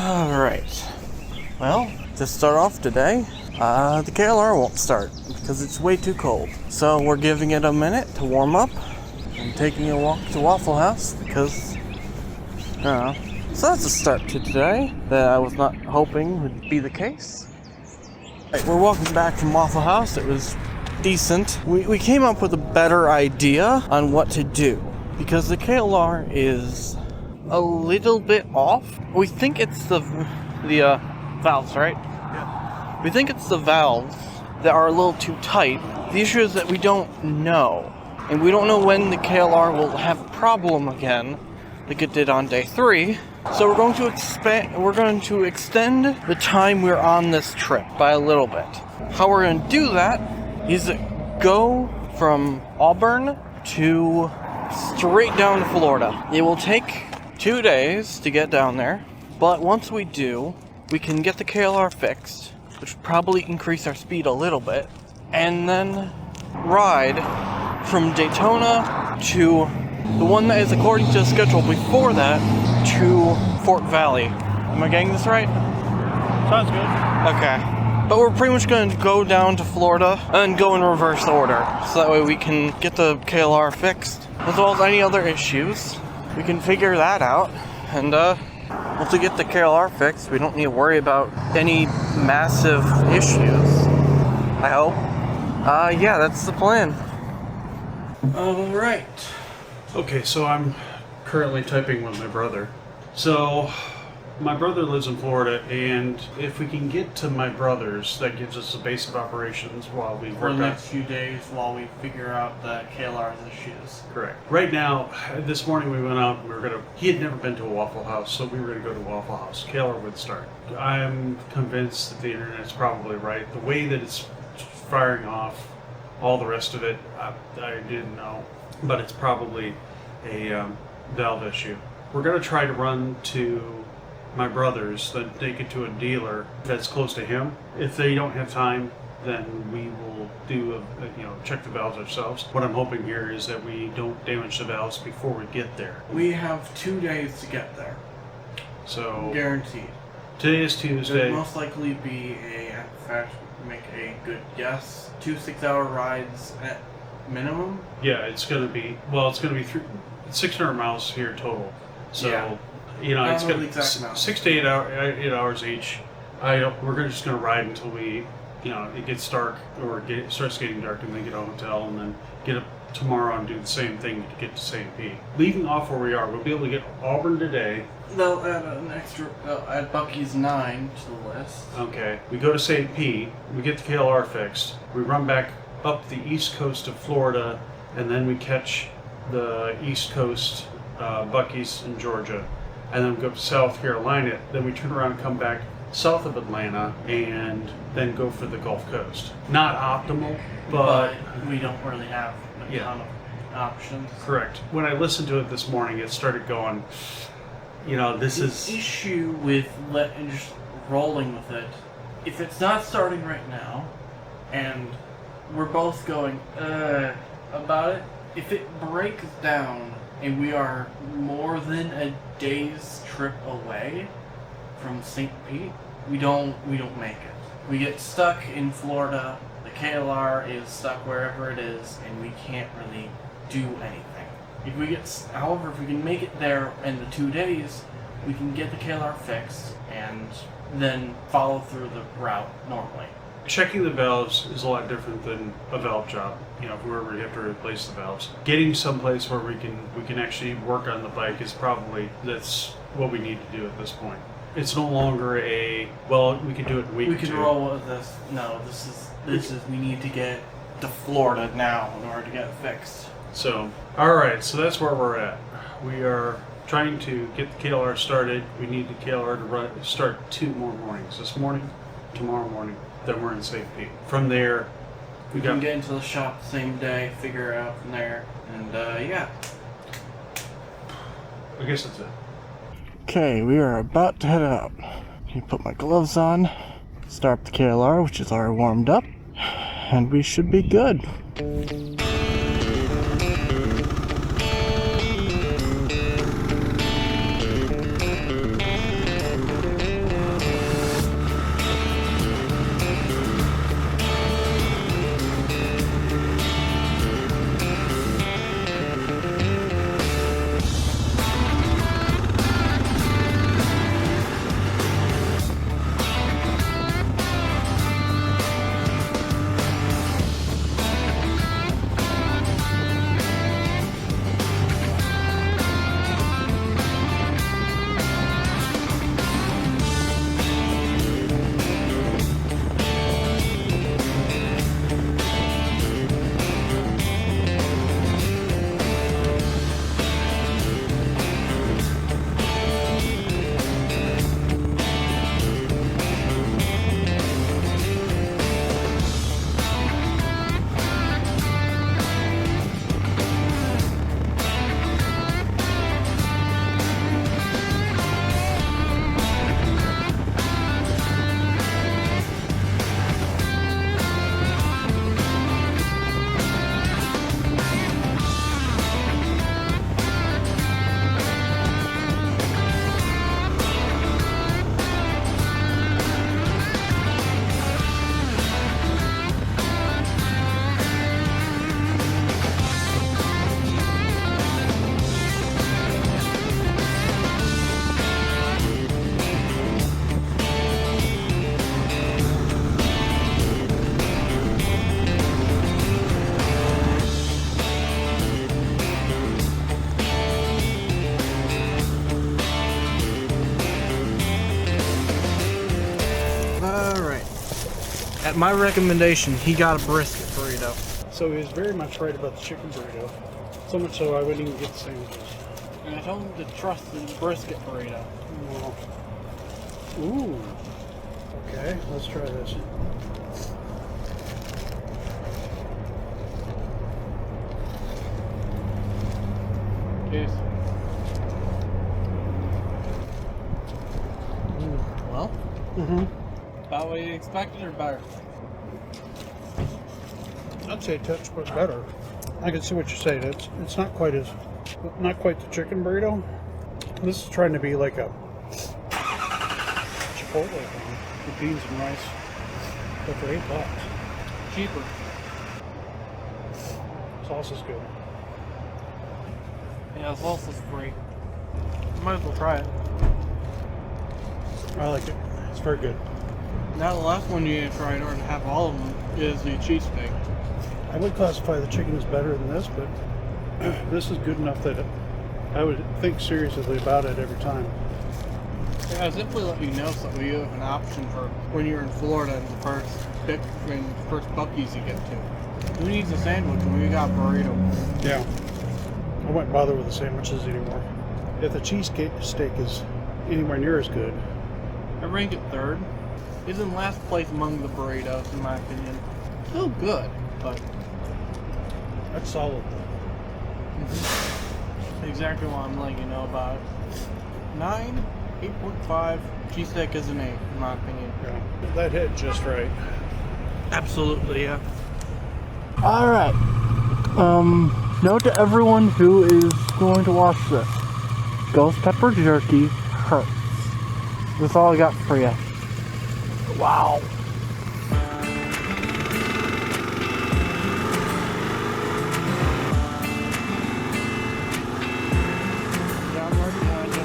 Alright. Well, to start off today, the KLR won't start because it's way too cold. So we're giving it a minute to warm up and taking a walk to Waffle House because, I don't know. So that's a start to today that I was not hoping would be the case. Right, we're walking back from Waffle House. It was decent. We came up with a better idea on what to do because the KLR is a little bit off. We think it's the valves, right? Yeah. We think it's the valves that are a little too tight. The issue is that we don't know. And we don't know when the KLR will have a problem again, like it did on day 3. So we're going to extend the time we're on this trip by a little bit. How we're going to do that is go from Auburn to straight down to Florida. It will take 2 days to get down there, but once we do, we can get the KLR fixed, which will probably increase our speed a little bit, and then ride from Daytona to the one that is according to the schedule before that to Fort Valley. Am I getting this right? Sounds good. Okay. But we're pretty much going to go down to Florida and go in reverse order, so that way we can get the KLR fixed, as well as any other issues. We can figure that out, and once we get the KLR fixed, we don't need to worry about any massive issues, I hope. Yeah, that's the plan. Alright. Okay, so I'm currently typing with my brother. So, my brother lives in Florida, and if we can get to my brother's, that gives us a base of operations while we For work the on... next few days while we figure out the KLR's issues. Correct. Right now, this morning we went out, he had never been to a Waffle House, so we were going to go to Waffle House. KLR would start. I'm convinced that the internet's probably right. The way that it's firing off, all the rest of it, I didn't know. But it's probably a valve issue. We're going to try to run to my brother's, then take it to a dealer that's close to him. If they don't have time, then we will do check the valves ourselves. What I'm hoping here is that we don't damage the valves before we get there. We have 2 days to get there. So Guaranteed. today is Tuesday. There'll most likely be in fact, make a good guess, 2 6-hour rides at minimum. Yeah, it's going to be 600 miles here total. So, yeah. It's going to be 6 to 8 hours each. We're just going to ride until it gets dark, or it starts getting dark, and then get a hotel, and then get up tomorrow and do the same thing to get to St. Pete. Leaving off where we are, we'll be able to get Auburn today. They'll add an extra, add Buc-ees 9 to the list. Okay. We go to St. Pete, we get the KLR fixed, we run back up the east coast of Florida, and then we catch the east coast Buc-ees in Georgia, and then we go to South Carolina. Then we turn around and come back south of Atlanta, and then go for the Gulf Coast. Not optimal, but we don't really have a ton of options. Correct. When I listened to it this morning, it started going, this is... The issue with just rolling with it, if it's not starting right now, and we're both going, about it, if it breaks down and we are more than a day's trip away from St. Pete, we don't make it. We get stuck in Florida, the KLR is stuck wherever it is, and we can't really do anything. However, if we can make it there in the 2 days, we can get the KLR fixed and then follow through the route normally. Checking the valves is a lot different than a valve job. Wherever you have to replace the valves. Getting someplace where we can actually work on the bike that's what we need to do at this point. It's no longer we can do it in a week. We can roll with this. No, this is we need to get to Florida now in order to get it fixed. So, alright, so that's where we're at. We are trying to get the KLR started. We need the KLR to start 2 more mornings. This morning, tomorrow morning. Then we're in St. Pete. From there, we can get into the shop the same day, figure it out from there, and yeah. I guess that's it. Okay, we are about to head out. Let me put my gloves on, start up the KLR, which is already warmed up, and we should be good. At my recommendation, he got a brisket burrito. So he was very much right about the chicken burrito. So much so I wouldn't even get the sandwiches. And I told him to trust the brisket burrito. Wow. Ooh. Okay, let's try this. Cheers. Well, about what you expected or better? I'd say a touch but better. I can see what you're saying. It's not quite the chicken burrito. This is trying to be like a Chipotle thing with beans and rice, but for $8. Cheaper. Sauce is good. Yeah, the sauce is free. Might as well try it. I like it. It's very good. Now the last one you need to try in order to have all of them is the cheesesteak. I would classify the chicken as better than this, but this is good enough that I would think seriously about it every time. Yeah, as if we let you know so you have an option for when you're in Florida and the first Buc-ees you get to. Who needs a sandwich when we got burrito? Yeah. I wouldn't bother with the sandwiches anymore. If the cheesesteak is anywhere near as good. I rank it third. It's in last place among the burritos, in my opinion. Still good, but That's solid. exactly what I'm letting you know about it. 9, 8.5. Cheesesteak is an 8, in my opinion. Yeah. That hit just right. Absolutely, yeah. Alright. Note to everyone who is going to watch this. Ghost pepper jerky hurts. That's all I got for you. Wow. Yeah, I'm ready behind you.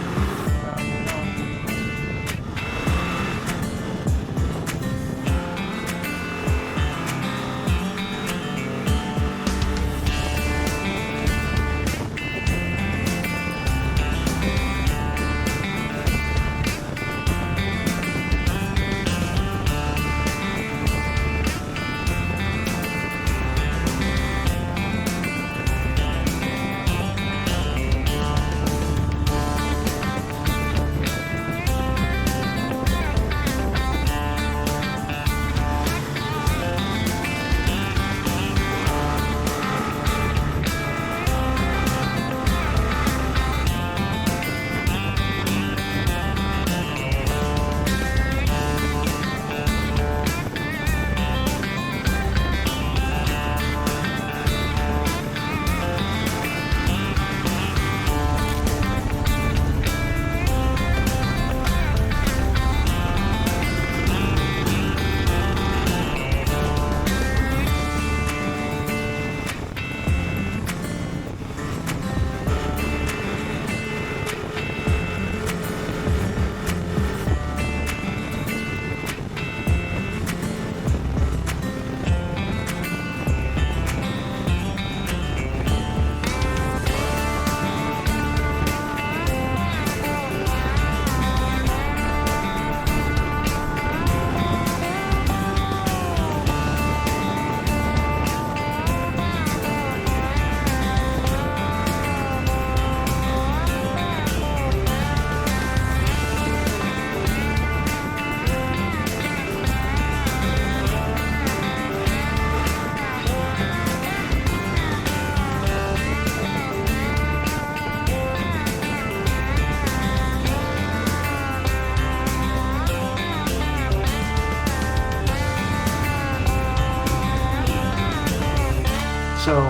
So,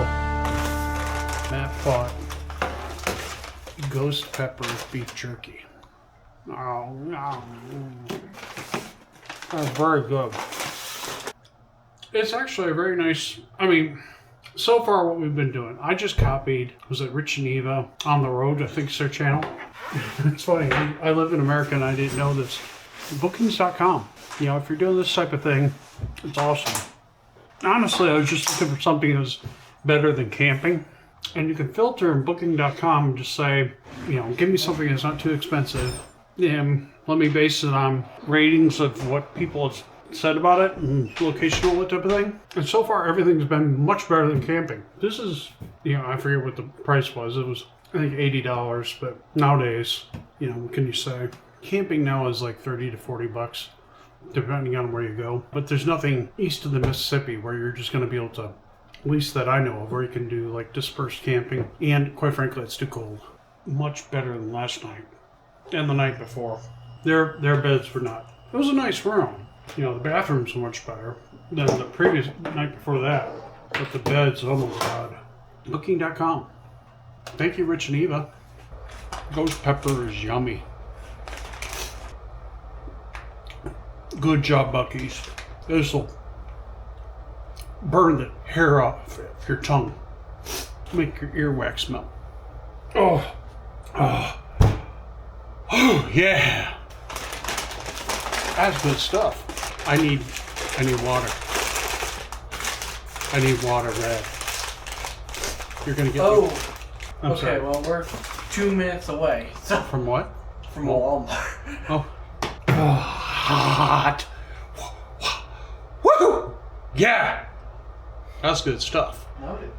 Matt bought ghost pepper beef jerky. Oh, no. That's very good. It's actually a very nice, so far what we've been doing, I just copied, was it Rich and Eva on the road, I think it's their channel. It's funny, I live in America and I didn't know this. Bookings.com. You know, if you're doing this type of thing, it's awesome. Honestly, I was just looking for something that was better than camping. And you can filter in Booking.com and just say, give me something that's not too expensive. And let me base it on ratings of what people said about it and location, all that type of thing. And so far, everything's been much better than camping. This is, I forget what the price was. It was, I think, $80, but nowadays, what can you say? Camping now is like 30 to 40 bucks, depending on where you go. But there's nothing east of the Mississippi where you're just going to be able to, at least that I know of, where you can do like dispersed camping. And quite frankly, it's too cold. Much better than last night and the night before. Their beds were not. It was a nice room. The bathrooms were much better than the previous night before that. But the beds, oh my God. Booking.com. Thank you, Rich and Eva. Ghost pepper is yummy. Good job, Buc-ees. This will burn the hair off your tongue. Make your earwax melt. Oh, yeah. That's good stuff. I need water. I need water, Red. You're gonna get. Oh. I'm Okay. sorry. Well, we're 2 minutes away. So From what? from a Walmart. Oh. Hot. Woo! Yeah. That's good stuff. Noted.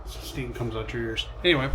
Steam comes out your ears. Anyway.